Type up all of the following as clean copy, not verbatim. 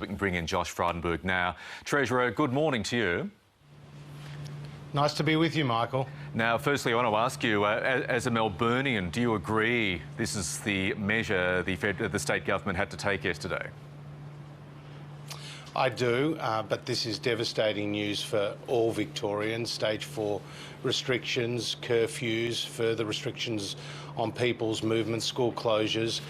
We can bring in Josh Frydenberg now. Treasurer, good morning to you. Nice to be with you, Michael. Now, firstly, I want to ask you, as a Melburnian, do you agree this is the measure the state government had to take yesterday? I do, but this is devastating news for all Victorians. Stage 4 restrictions, curfews, further restrictions on people's movement, school closures.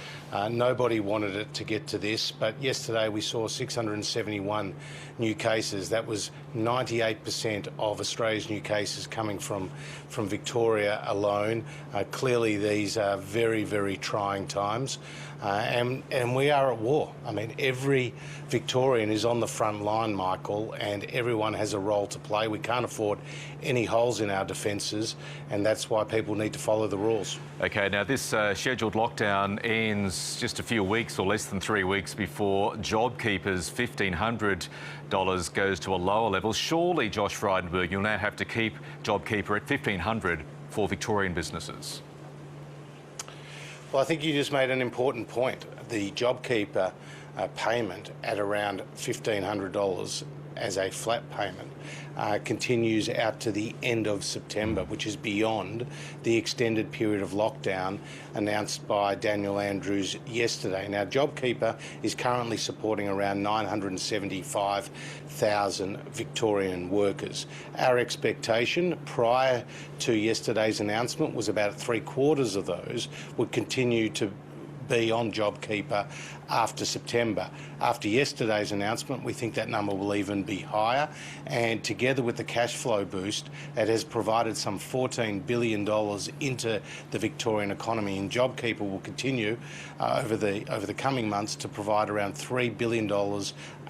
Nobody wanted it to get to this, but yesterday we saw 671 new cases. That was 98% of Australia's new cases coming from Victoria alone. Clearly these are very, very trying times, and we are at war. I mean, every Victorian is on the front line, Michael, and everyone has a role to play. We can't afford any holes in our defences, and that's why people need to follow the rules. OK, now this scheduled lockdown ends just a few weeks or less than 3 weeks before JobKeeper's $1,500 goes to a lower level. Surely, Josh Frydenberg, you'll now have to keep JobKeeper at $1,500 for Victorian businesses. Well, I think you just made an important point. The JobKeeper payment at around $1,500 as a flat payment continues out to the end of September, which is beyond the extended period of lockdown announced by Daniel Andrews yesterday. Now, JobKeeper is currently supporting around 975,000 Victorian workers. Our expectation prior to yesterday's announcement was about 3/4 of those would continue to be on JobKeeper after September. After yesterday's announcement, we think that number will even be higher, and together with the cash flow boost, it has provided some $14 billion into the Victorian economy, and JobKeeper will continue over the coming months to provide around $3 billion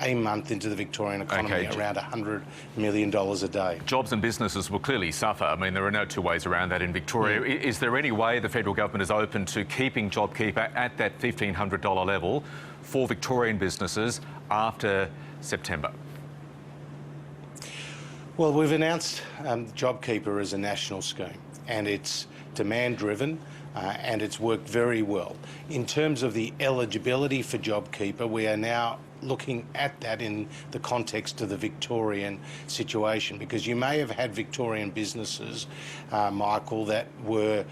a month into the Victorian economy, around $100 million a day. Jobs and businesses will clearly suffer. I mean, there are no two ways around that in Victoria. Is there any way the federal government is open to keeping JobKeeper at that $1,500 level for Victorian businesses after September? Well, we've announced JobKeeper as a national scheme, and it's demand-driven, and it's worked very well. In terms of the eligibility for JobKeeper, we are now looking at that in the context of the Victorian situation, because you may have had Victorian businesses, Michael, that were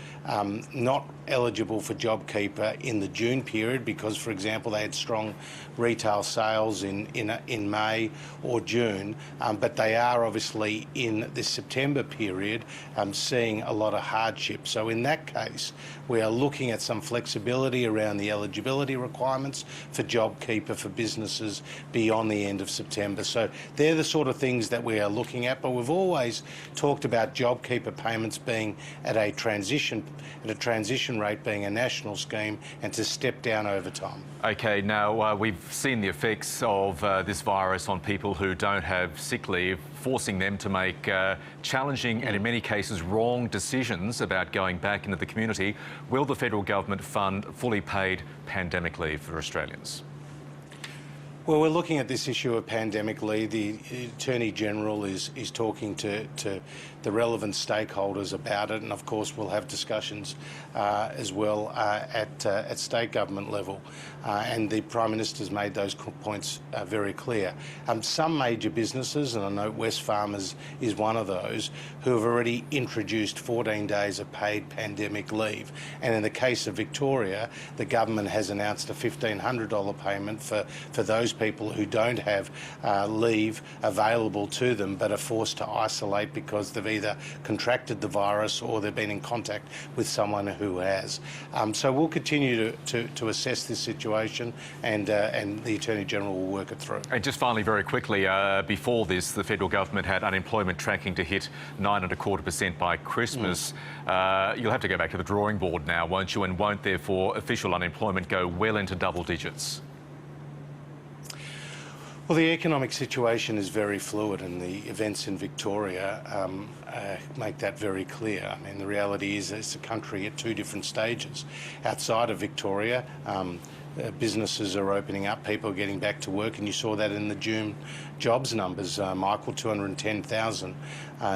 not eligible for JobKeeper in the June period because, for example, they had strong retail sales in May or June, but they are obviously in the September period seeing a lot of hardship. So in that case, we are looking at some flexibility around the eligibility requirements for JobKeeper for businesses beyond the end of September. So they're the sort of things that we are looking at, but we've always talked about JobKeeper payments being at a transition rate, being a national scheme, and to step down over time. OK, now we've seen the effects of this virus on people who don't have sick leave, forcing them to make challenging and in many cases wrong decisions about going back into the community. Will the federal government fund fully paid pandemic leave for Australians? Well, we're looking at this issue of pandemic leave. The Attorney General is talking to the relevant stakeholders about it, and of course we'll have discussions as well at state government level. And the Prime Minister's made those points very clear. Some major businesses, and I know Wesfarmers is one of those, who have already introduced 14 days of paid pandemic leave. And in the case of Victoria, the government has announced a $1,500 payment for those people who don't have leave available to them but are forced to isolate because they've either contracted the virus or they've been in contact with someone who has. So we'll continue to assess this situation, and the Attorney General will work it through. And just finally, very quickly, before this, the federal government had unemployment tracking to hit 9.25% by Christmas. You'll have to go back to the drawing board now, won't you? And won't, therefore, official unemployment go well into double digits? Well, the economic situation is very fluid, and the events in Victoria make that very clear. I mean, the reality is it's a country at two different stages. Outside of Victoria, businesses are opening up, people are getting back to work, and you saw that in the June jobs numbers. Michael, 210,000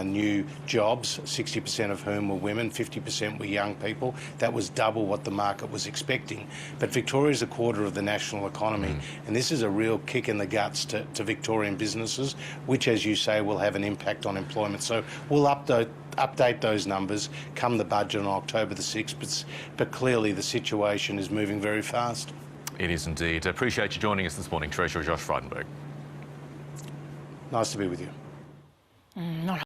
new jobs, 60% of whom were women, 50% were young people. That was double what the market was expecting. But Victoria's a quarter of the national economy, and this is a real kick in the guts to Victorian businesses, which, as you say, will have an impact on employment. So we'll update those numbers come the budget on October the 6th, but clearly the situation is moving very fast. It is indeed. Appreciate you joining us this morning, Treasurer Josh Frydenberg. Nice to be with you. Not